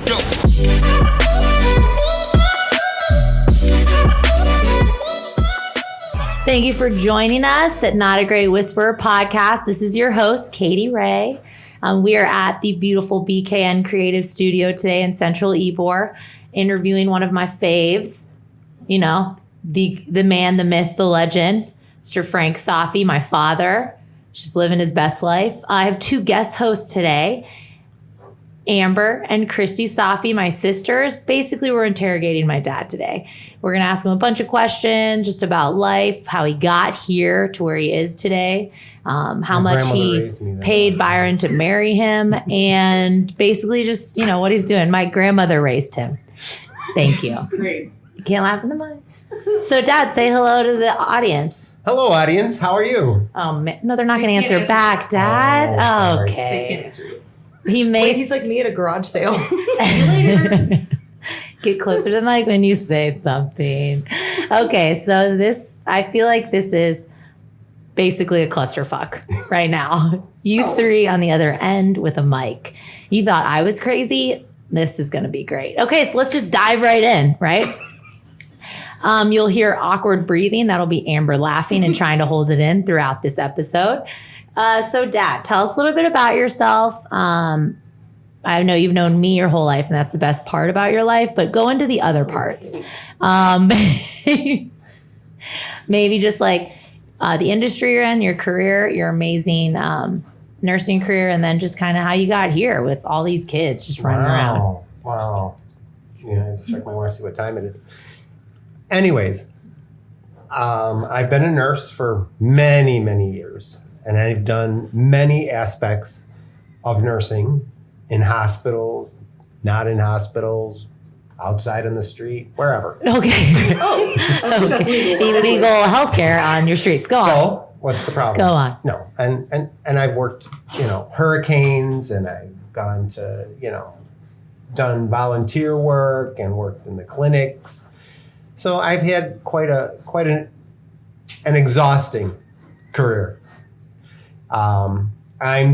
Go. Thank you for joining us at Not a Great Whisperer podcast. This is your host, Katie Ray. We are at the beautiful BKN Creative Studio today in Central Ybor, interviewing one of my faves, you know, the man, the myth, the legend, Mr. Frank Safi, my father. Just living his best life. I have two guest hosts today, Amber and Kristy Safi, my sisters. Basically, we're interrogating my dad today. We're going to ask him a bunch of questions just about life, how he got here to where he is today, how much he paid Byron to marry him, and basically just, you know, what he's doing. My grandmother raised him. Thank you. Great. You can't laugh in the mic. So, Dad, say hello to the audience. Hello, audience. How are you? Oh, man. No, they're not going to answer back, Dad. Oh, okay. They can't answer you. He's like me at a garage sale. See you later. Get closer to the mic when you say something. Okay, so I feel like this is basically a clusterfuck right now. You three on the other end with a mic. You thought I was crazy? This is going to be great. Okay, so let's just dive right in, right? You'll hear awkward breathing. That'll be Amber laughing and trying to hold it in throughout this episode. So, Dad, tell us a little bit about yourself. I know you've known me your whole life, and that's the best part about your life, but go into the other parts. Maybe just like the industry you're in, your career, your amazing nursing career, and then just kind of how you got here with all these kids just running around. Wow. Yeah, I have to check my watch to see what time it is. Anyways, I've been a nurse for many, many years, and I've done many aspects of nursing in hospitals, not in hospitals, outside on the street, wherever. Okay. Okay. Illegal healthcare on your streets. Go on. So, what's the problem? Go on. No, and I've worked, hurricanes, and I've gone to, done volunteer work and worked in the clinics. So I've had quite an exhausting career. I'm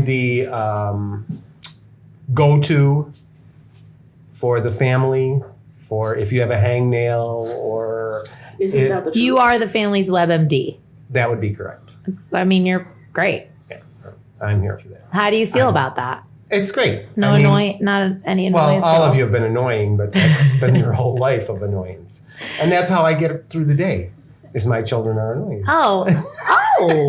the go-to for the family, for if you have a hangnail or... Isn't that the truth? You are the family's WebMD. That would be correct. You're great. Yeah, I'm here for that. How do you feel about that? It's great. Not any annoyance. Well, all of you have been annoying, but that's been your whole life of annoyance. And that's how I get through the day, is my children are annoying. Oh,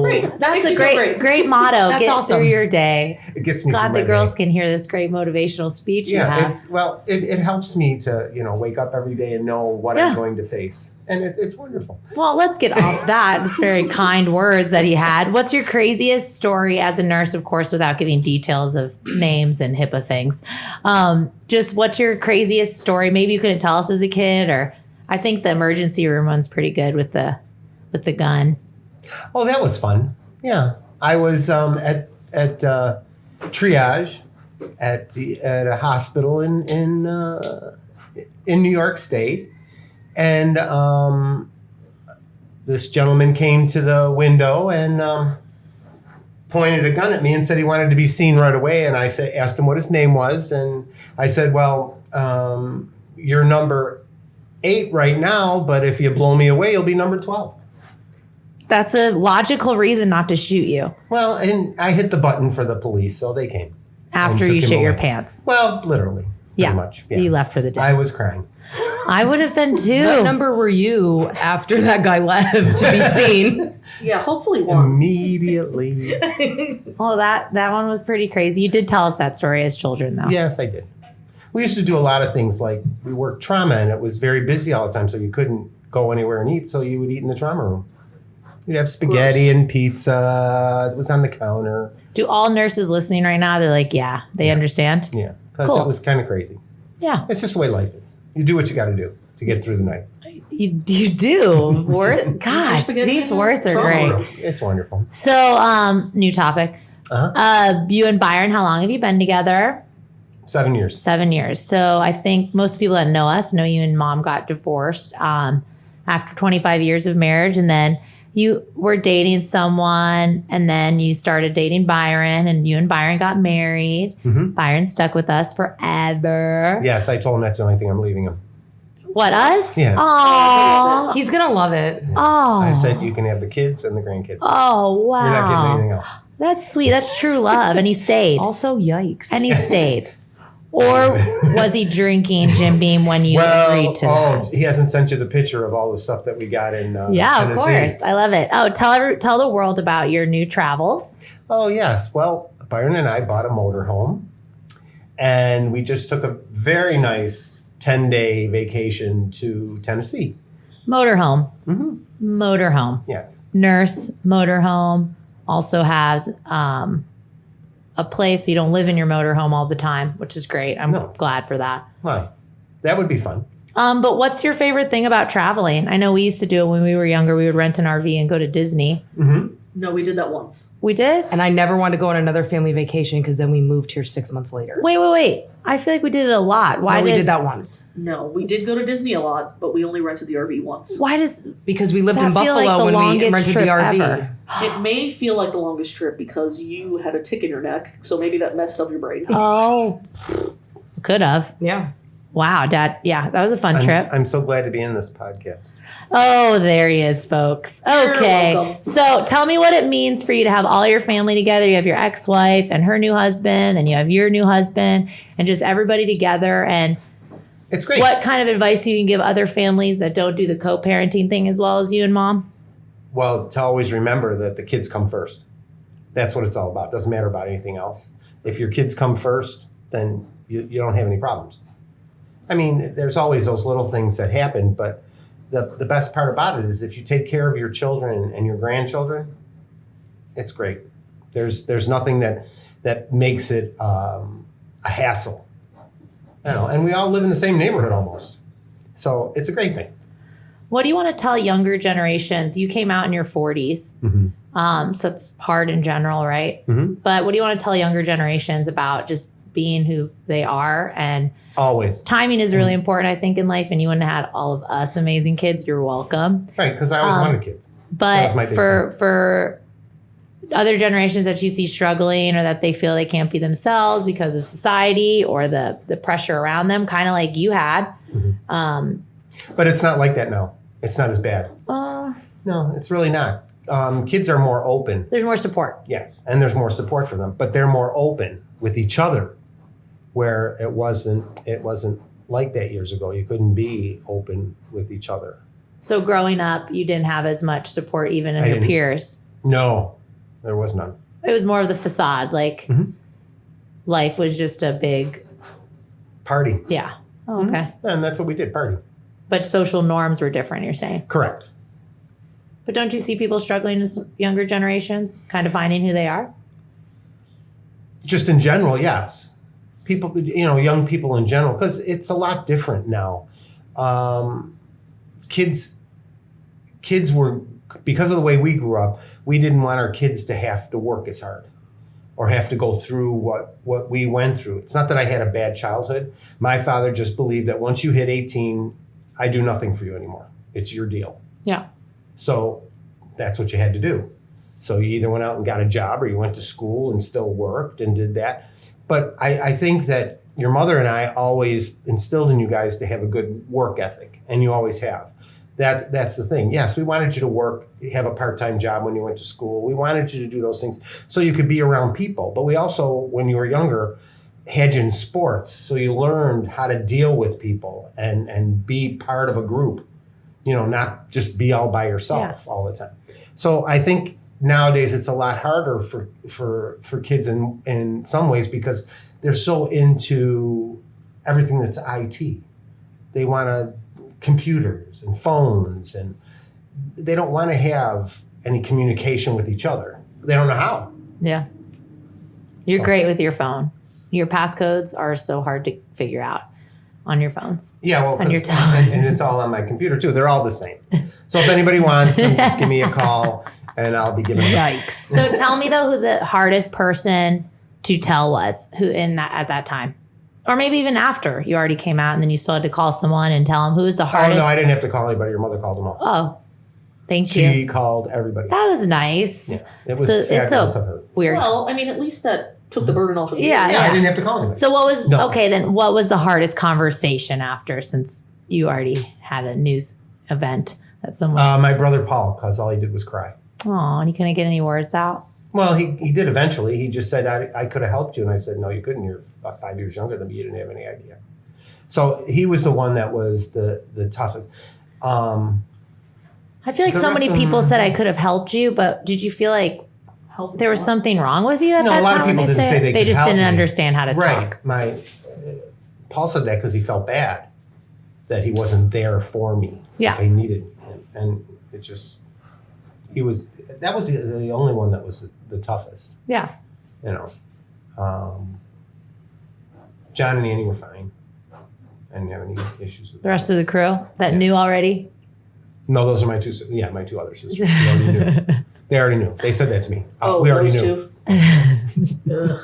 Great. that's a great motto. That's Get awesome. through your day. It gets me Glad through the my girls day. can hear this great motivational speech you have. It helps me to, wake up every day and know what I'm going to face. And it's wonderful. Well, let's get off that. It's very kind words that he had. What's your craziest story as a nurse, of course, without giving details of names and HIPAA things? Just what's your craziest story? Maybe you couldn't tell us as a kid, or I think the emergency room one's pretty good with the gun. Oh, that was fun. Yeah. I was at triage at a hospital in New York State. And this gentleman came to the window and pointed a gun at me and said he wanted to be seen right away. And I asked him what his name was. And I said, well, you're number 8 right now, but if you blow me away, you'll be number 12. That's a logical reason not to shoot you. Well, and I hit the button for the police, so they came. After you shit your pants. Well, literally. Yeah. Pretty much. Yeah. You left for the day. I was crying. I would have been too. What number were you after that guy left to be seen? Yeah, hopefully one. Immediately. Well, that one was pretty crazy. You did tell us that story as children, though. Yes, I did. We used to do a lot of things, like we worked trauma, and it was very busy all the time, so you couldn't go anywhere and eat, so you would eat in the trauma room. You'd have spaghetti and pizza. It was on the counter. Do all nurses listening right now, they're like, yeah, they understand? Yeah, because Cool. it was kind of crazy. Yeah. It's just the way life is. You do what you got to do to get through the night. You do. Gosh, these words are great. It's wonderful. So, new topic. You and Byron, how long have you been together? 7 years. 7 years. So I think most people that know us know you and Mom got divorced after 25 years of marriage. And then you were dating someone and then you started dating Byron and you and Byron got married. Byron stuck with us forever. Yes, I told him that's the only thing I'm leaving him. What, us? Yeah. Oh. He's going to love it. Oh. I said you can have the kids and the grandkids. Oh, wow. You're not getting anything else. That's sweet. That's true love. And he stayed. Also, yikes. And he stayed. Or was he drinking Jim Beam when you agreed to that? He hasn't sent you the picture of all the stuff that we got in Yeah, Tennessee. of course. I love it. Oh, tell the world about your new travels. Oh, yes. Well, Byron and I bought a motorhome, and we just took a very nice 10-day vacation to Tennessee. Motorhome. Mm-hmm. Motorhome. Yes. Nurse motorhome also has a place so you don't live in your motorhome all the time, which is great. I'm glad for that. Why? That would be fun. But what's your favorite thing about traveling? I know we used to do it when we were younger. We would rent an RV and go to Disney. Mm-hmm. No, we did that once. We did? And I never wanted to go on another family vacation because then we moved here 6 months later. Wait. I feel like we did it a lot. Why we did that once. No, we did go to Disney a lot, but we only rented the RV once. Why does Because we lived that in feel Buffalo like the when we longest rented trip the RV. ever? It may feel like the longest trip because you had a tick in your neck, so maybe that messed up your brain. Oh, could have. Yeah. Wow, Dad. Yeah, that was a fun trip. I'm so glad to be in this podcast. Oh, there he is, folks. Okay. You're welcome. So tell me what it means for you to have all your family together. You have your ex-wife and her new husband, and you have your new husband, and just everybody together. And It's great. what kind of advice you can give other families that don't do the co-parenting thing as well as you and Mom? Well, to always remember that the kids come first. That's what it's all about. Doesn't matter about anything else. If your kids come first, then you don't have any problems. I mean, there's always those little things that happen, but the best part about it is if you take care of your children and your grandchildren, it's great. There's nothing that makes it a hassle. I don't know, and we all live in the same neighborhood almost. So it's a great thing. What do you want to tell younger generations? You came out in your 40s, so it's hard in general, right? Mm-hmm. But what do you want to tell younger generations about just being who they are? And Always. timing is really important, I think, in life. And you wouldn't have had all of us amazing kids. You're welcome. Right, because I always wanted kids. That But was my big for other generations that you see struggling or that they feel they can't be themselves because of society or the pressure around them, kind of like you had. But it's not like that now. It's not as bad. No, it's really not. Kids are more open. There's more support. Yes, and there's more support for them, but they're more open with each other, where it wasn't like that years ago. You couldn't be open with each other. So growing up, you didn't have as much support even in your didn't. peers. No, there was none. It was more of the facade. Like life was just a big, Party. yeah. Oh, okay. And that's what we did, party. But social norms were different, you're saying. Correct. But don't you see people struggling as younger generations, kind of finding who they are? Just in general, yes. People, young people in general, because it's a lot different now. Kids were, because of the way we grew up, we didn't want our kids to have to work as hard or have to go through what we went through. It's not that I had a bad childhood. My father just believed that once you hit 18, I do nothing for you anymore. It's your deal. Yeah. So that's what you had to do. So you either went out and got a job or you went to school and still worked and did that. But I think that your mother and I always instilled in you guys to have a good work ethic, and you always have. That's the thing. Yes, we wanted you to work, have a part-time job when you went to school. We wanted you to do those things so you could be around people. But we also, when you were younger, had you in sports. So you learned how to deal with people and be part of a group, not just be all by yourself all the time. So I think nowadays it's a lot harder for kids in some ways because they're so into everything that's IT. They want computers and phones, and they don't want to have any communication with each other. They don't know how. Yeah. You're great with your phone. Your passcodes are so hard to figure out on your phones. Yeah, well, on your tablet. and it's all on my computer too. They're all the same. So if anybody wants them, just give me a call and I'll be giving them. Yikes. So tell me though who the hardest person to tell was at that time. Or maybe even after you already came out and then you still had to call someone and tell them who was the hardest. Oh, no, I didn't have to call anybody. Your mother called them all. Oh. Thank you. She called everybody. That was nice. Yeah, it was So it's fabulous so of her. weird. Well, I mean, at least that took the burden off of you. Yeah. Yeah, I didn't have to call anybody. So what was No. okay then? What was the hardest conversation after, since you already had a news event that someone? My brother Paul, because all he did was cry. Oh, and you couldn't get any words out. Well, he did eventually. He just said, I could have helped you. And I said, no, you couldn't. You're about 5 years younger than me. You didn't have any idea. So he was the one that was the toughest. I feel like The so rest many of people them- said I could have helped you, but did you feel like Help there was them. something wrong with you at No, that a lot time? of when people didn't say they They could just help didn't me. understand how to Right. talk. Paul said that because he felt bad that he wasn't there for me Yeah. if he needed him. And it just, that was the only one that was the toughest, Yeah. you know. John and Annie were fine. I didn't have any issues with The rest of the crew that knew already. No, those are my two other sisters. They already knew. They already knew. They said that to me. Oh, we already those knew. two. Ugh.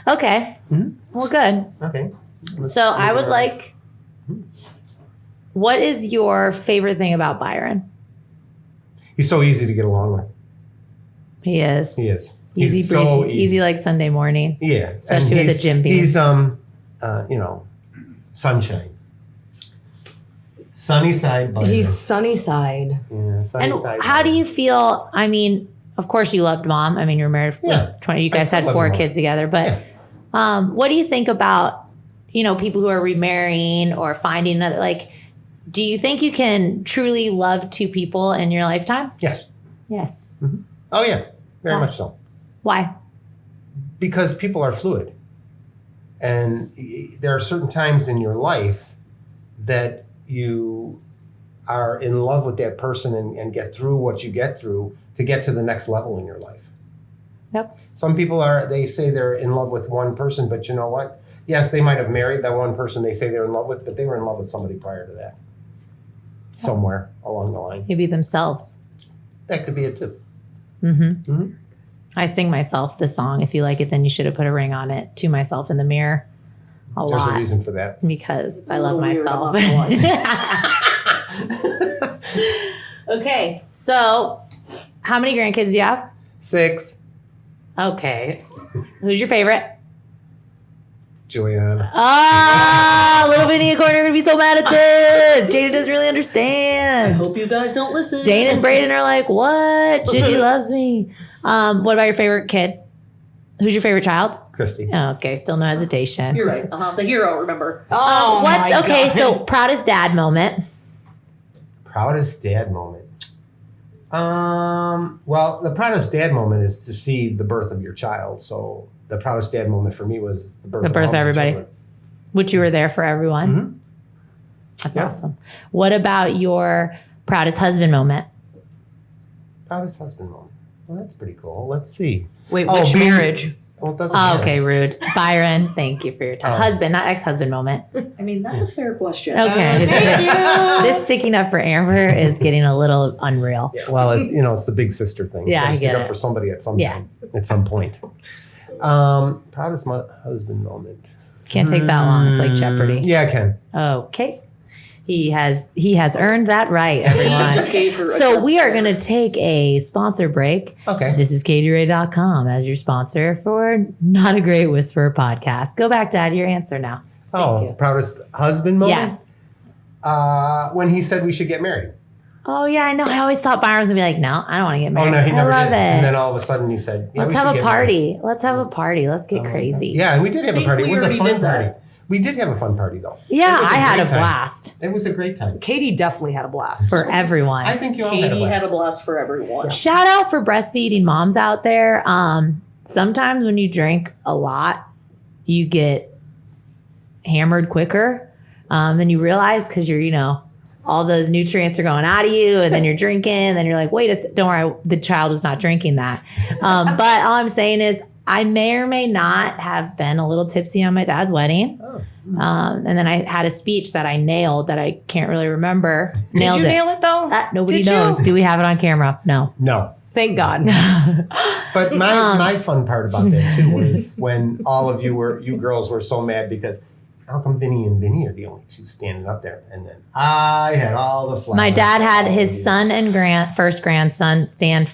Okay. Mhm. Well, good. Okay. So I would like, what is your favorite thing about Byron? He's so easy to get along with. He is. He is. Easy He's breezy. so Easy like Sunday morning. Yeah. Especially And with the gym being. He's sunshine. Sunny side Byron. He's sunny side. yeah, sunny And side how do Byron. you feel? I mean, of course you loved mom. I mean, you were married for Yeah. 20. You I guys still had love 4 Mom. kids together. But what do you think about, people who are remarrying or finding another, like, do you think you can truly love 2 people in your lifetime? Yes. Yes. Oh yeah. Very Why? much so. Why? Because people are fluid. And there are certain times in your life that you are in love with that person and get through what you get through to get to the next level in your life. Yep. Some people they say they're in love with one person, but you know what? Yes, they might have married that one person they say they're in love with, but they were in love with somebody prior to that. Somewhere along the line. Maybe themselves. That could be it too. Mm-hmm. Mhm. I sing myself the song. If you like it, then you should have put a ring on it, to myself in the mirror. There's a lot. reason for that. Because It's I a love little weird, myself. I'm not Okay, so how many grandkids do you have? 6, Okay. Who's your favorite? Juliana. Ah, little Vinny and Courtney are going to be so mad at this. Jada doesn't really I understand. hope you guys don't listen. Dane and Brayden are like, what? Gigi loves me. What about your favorite kid? Who's your favorite child? Kristy. Okay, still no hesitation. You're right. The hero, remember. Oh, my okay, God. so proudest dad moment. Proudest dad moment. Well, the proudest dad moment is to see the birth of your child. So the proudest dad moment for me was the birth The birth all of my everybody. children. Which you were there for everyone. Mhm. That's Yeah. awesome. What about your proudest husband moment? Proudest husband moment. Well, that's pretty cool. Let's see. Wait, Oh, which being- marriage? Well, it doesn't Oh, matter. okay, rude. Byron, thank you for your time. Oh. Husband, not ex-husband moment. I mean, that's a fair question. Okay. Thank you. This sticking up for Amber is getting a little unreal. Well, it's the big sister thing. Yeah, You gotta I stick get up it. for somebody at some Yeah. time, at some point. Proudest husband moment. Can't take that long. It's like Jeopardy. Yeah, I can. Okay. He has earned that right, I everyone. just gave her a So death we are stare. going to take a sponsor break. Okay. This is KatieRay.com as your sponsor for Not a Great Whisperer podcast. Go back, Dad. Your answer now. Oh, you. proudest husband moment? Yes. When he said we should get married. Oh, yeah, I know. I always thought Byron was going to be like, no, I don't want to get married. Oh, no, he never I love did. it. And then all of a sudden he said, yeah, Let's we have should a get married. party. Let's have a party. Let's get crazy. Yeah, and we did have a think party. It we was a already fun did that. party. We did have a fun party, though. Yeah, It was I had a great time. blast It was a great time. Katie definitely had a blast. for everyone. I think you all had a Katie blast. had a blast for everyone. Shout out for breastfeeding moms out there. Sometimes when you drink a lot, you get hammered quicker than you realize because you're, all those nutrients are going out of you and then you're drinking and then you're like, don't worry, the child is not drinking that. But all I'm saying is I may or may not have been a little tipsy on my dad's wedding. Oh. And then I had a speech that I nailed that I can't really remember. Nailed Did you it. nail it though? Nobody Did you? knows. Do we have it on camera? No. No. Thank God. But my fun part about that, too, was when all of you girls were so mad because how come Vinny and Vinny are the only two standing up there? And then I had all the flowers. My dad had his son and first grandson stand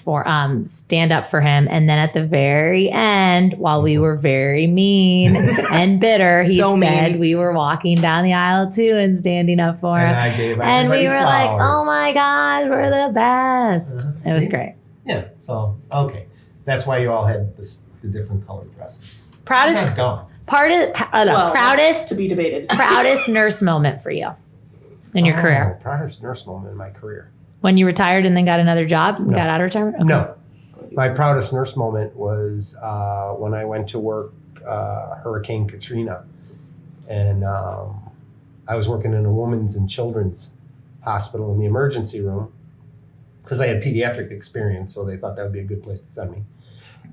up for him, and then at the very end, while we were very mean and bitter, he So said mean. we were walking down the aisle too and standing up for him. And I gave And we everybody were like, flowers. "Oh my God, we're the best!" It was See? great. Yeah. So okay, so that's why you all had the different colored dresses. Proudest I'm not gone. Well, proudest that's to be debated. proudest nurse moment for you in your career Proudest nurse moment in my career. when you retired and then got another job and No. got out of retirement. Okay. No, my proudest nurse moment was when I went to work Hurricane Katrina, and I was working in a women's and children's hospital in the emergency room because I had pediatric experience, so they thought that would be a good place to send me.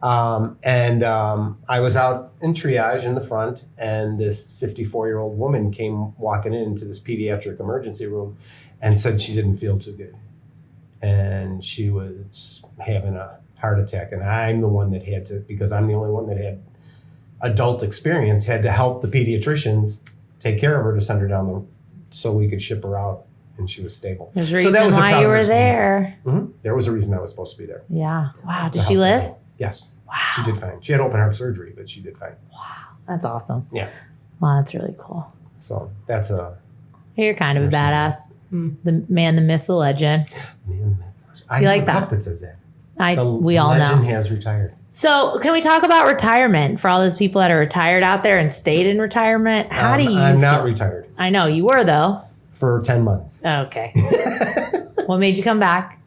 I was out in triage in the front, and this 54-year-old woman came walking into this pediatric emergency room and said she didn't feel too good. And she was having a heart attack. And I'm the one that had to, because I'm the only one that had adult experience, had to help the pediatricians take care of her to send her down so we could ship her out, and she was stable. There's a So reason that was a why you were proudest there. There was a reason I was supposed to be there. Yeah. Wow. Did to she help live? her. Yes. Wow. She did fine. She had open heart surgery, but she did fine. That's awesome. Yeah. Wow, that's really cool. So that's a You're kind of a badass. The man, the myth, the legend. man. I You have like a that? cup that says that. We all legend know. has retired. So, can we talk about retirement for all those people that are retired out there and stayed in retirement? How do you I'm not feel? retired I know you were though. for 10 months. Okay. What made you come back?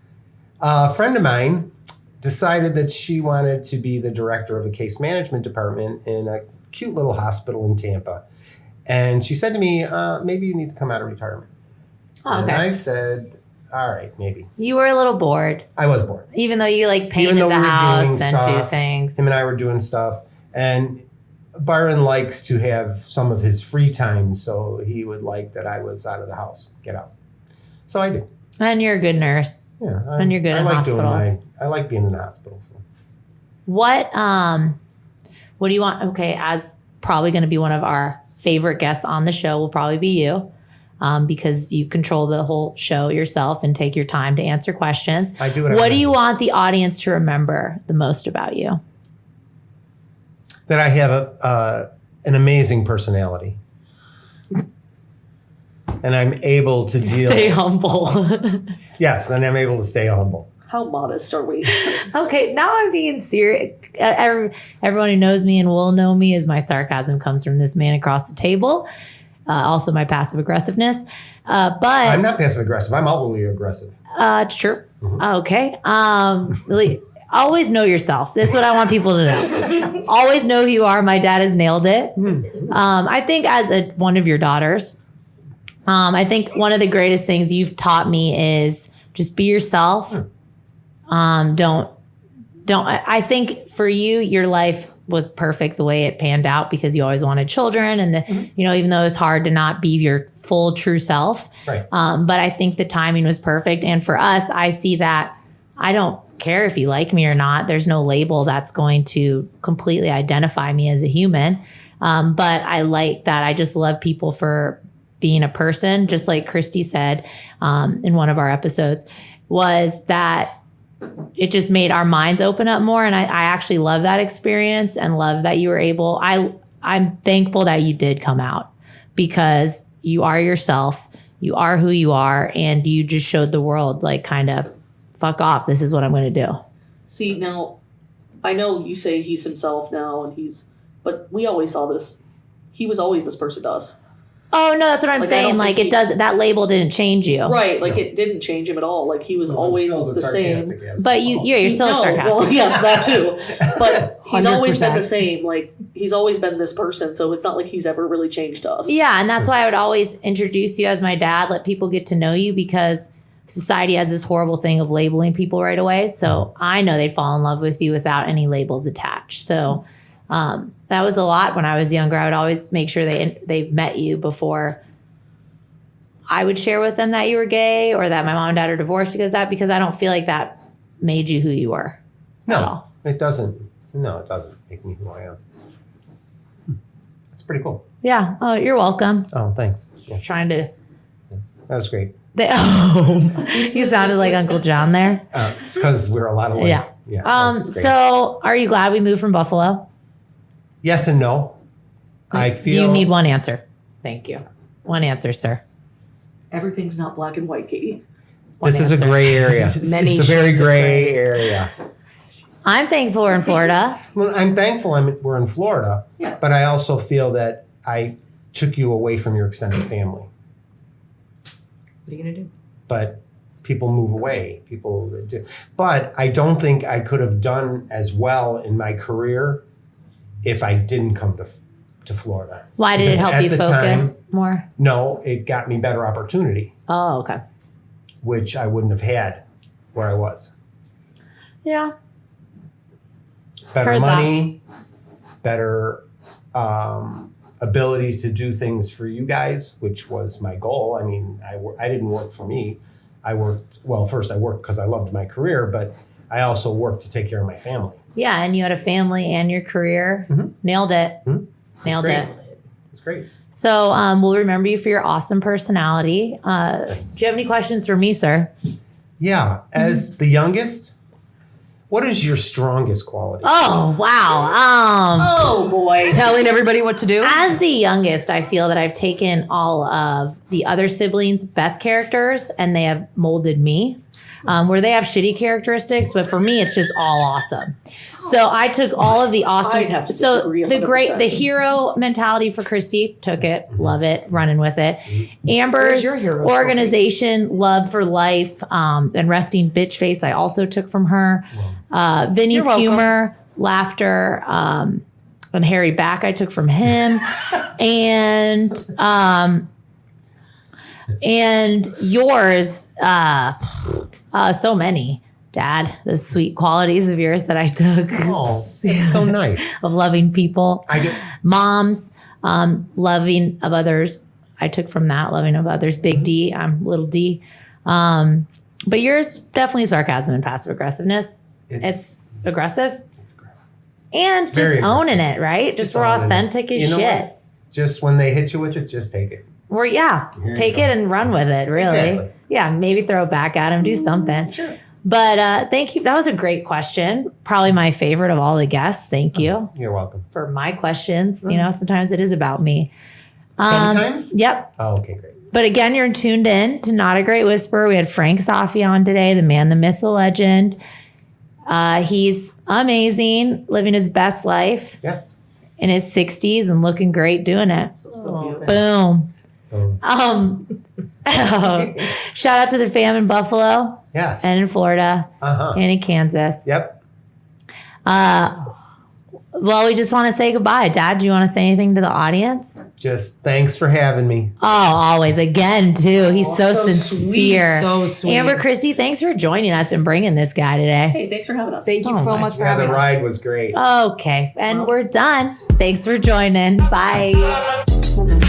A friend of mine decided that she wanted to be the director of a case management department in a cute little hospital in Tampa. And she said to me, maybe you need to come out of retirement. Oh, And okay. I said, all right, maybe. You were a little bored, I was bored. even though you like painted Even though the we were house doing and do stuff, things. Him and I were doing stuff. And Byron likes to have some of his free time, so he would like that I was out of the house, get out. So I did. And you're a good nurse. Yeah, And you're good in hospitals. I like being in the hospital. So. What do you want? Okay, as probably going to be one of our favorite guests on the show will probably be you, because you control the whole show yourself and take your time to answer questions. I do. What do you want the audience to remember the most about you? That I have an amazing personality, and I'm able to deal. Stay humble. Yes, and I'm able to stay humble. How modest are we? Okay, now I'm being serious. Everyone who knows me and will know me is my sarcasm comes from this man across the table. Also, my passive aggressiveness. But I'm not passive aggressive. I'm outwardly aggressive. Sure. Okay. Really, always know yourself. This is what I want people to know. Always know who you are. My dad has nailed it. I think as one of your daughters, I think one of the greatest things you've taught me is just be yourself. I think for you, your life was perfect the way it panned out because you always wanted children. And, even though it's hard to not be your full true self. Right. But I think the timing was perfect. And for us, I see that I don't care if you like me or not. There's no label that's going to completely identify me as a human. But I like that. I just love people for being a person, just like Kristy said in one of our episodes, was that it just made our minds open up more. And I actually love that experience and love that you were able. I'm thankful that you did come out because you are yourself. You are who you are. And you just showed the world, like, kind of, fuck off. This is what I'm going to do. See, now, I know you say he's himself now, but we always saw this. He was always this person to us. Oh, no, that's what I'm Like, I saying. don't Like, think that label didn't change you. Right, like it didn't change him at all. Like he was always the same. But you're still sarcastic. Well, yes, that too. But he's always been 100%. the same. Like he's always been this person. So it's not like he's ever really changed us. Yeah, and that's why I would always introduce you as my dad, let people get to know you because society has this horrible thing of labeling people right away. So I know they'd fall in love with you without any labels attached. So that was a lot when I was younger. I would always make sure they met you before I would share with them that you were gay or that my mom and dad are divorced because I don't feel like that made you who you were. At No, all. it doesn't. No, it doesn't make me who I am. That's pretty cool. Yeah. Oh, you're welcome. Oh, thanks. Yeah, Trying to. that was great. You sounded like Uncle John there. It's because we're a lot alike. Yeah. that's great. So are you glad we moved from Buffalo? Yes and no. I feel You need one answer. Thank you. One answer, sir. Everything's not black and white, Katie. this is a answer. gray area. Many it's a very shades of gray area. I'm thankful we're in Florida. Well, I'm thankful we're in Florida, Yeah. but I also feel that I took you away from your extended family. What are you gonna do? But people move away. People do. But I don't think I could have done as well in my career if I didn't come to Florida. Why did it Because help at you the focus more? No, it got me better opportunity, Oh, okay. which I wouldn't have had where I was. Yeah. Better Heard that. money, better ability to do things for you guys, which was my goal. I mean, I didn't work for me. I worked because I loved my career, but I also worked to take care of my family. Yeah, and you had a family and your career. Mhm. Nailed it. Mhm. Nailed great. it. It's great. So we'll remember you for your awesome personality. Do you have any questions for me, sir? Yeah. As the youngest, what is your strongest quality? Oh, wow. Oh boy. Telling everybody what to do? As the youngest, I feel that I've taken all of the other siblings' best characters and they have molded me. Where they have shitty characteristics, but for me, it's just all awesome. So I took all of the awesome. I'd have to so disagree the 100%. hero mentality for Kristy, took it, love it, running with it. Amber's Where's your hero story? organization, love for life, and resting bitch face, I also took from her. Vinny's You're welcome. humor, laughter, and Harry back, I took from him, and yours. So many, Dad, those sweet qualities of yours that I took. Oh, that's so nice. Of loving people. I get Moms, loving of others. I took from that, loving of others. Big D, I'm little D. But yours, definitely sarcasm and passive aggressiveness. It's aggressive. It's aggressive. And It's very just owning it, right? Just we're owning it. authentic as You know shit. what? Just when they hit you with it, just take it. We're, yeah, Here you take go. it and run with it, really. Exactly. Yeah, maybe throw it back at him, do something. Sure. But thank you. That was a great question. Probably my favorite of all the guests. Thank you You're welcome. for my questions. You know, sometimes it is about me. Sometimes? Yep. Oh, okay, great. But again, you're tuned in to Not a Great Whisperer. We had Frank Safi on today, the man, the myth, the legend. He's amazing, living his best life Yes. in his 60s and looking great doing it. Boom. Boom. Shout out to the fam in Buffalo Yes. and in Florida Uh-huh. and in Kansas. Yep. Well, we just want to say goodbye. Dad, do you want to say anything to the audience? Just thanks for having me. Oh, always. Again, too. He's so so sincere. So sweet. Amber, Kristy, thanks for joining us and bringing this guy today. Hey, thanks for having us. Thank you Oh so my much for Yeah, having the us. ride was great. Okay. And we're done. Thanks for joining. Bye.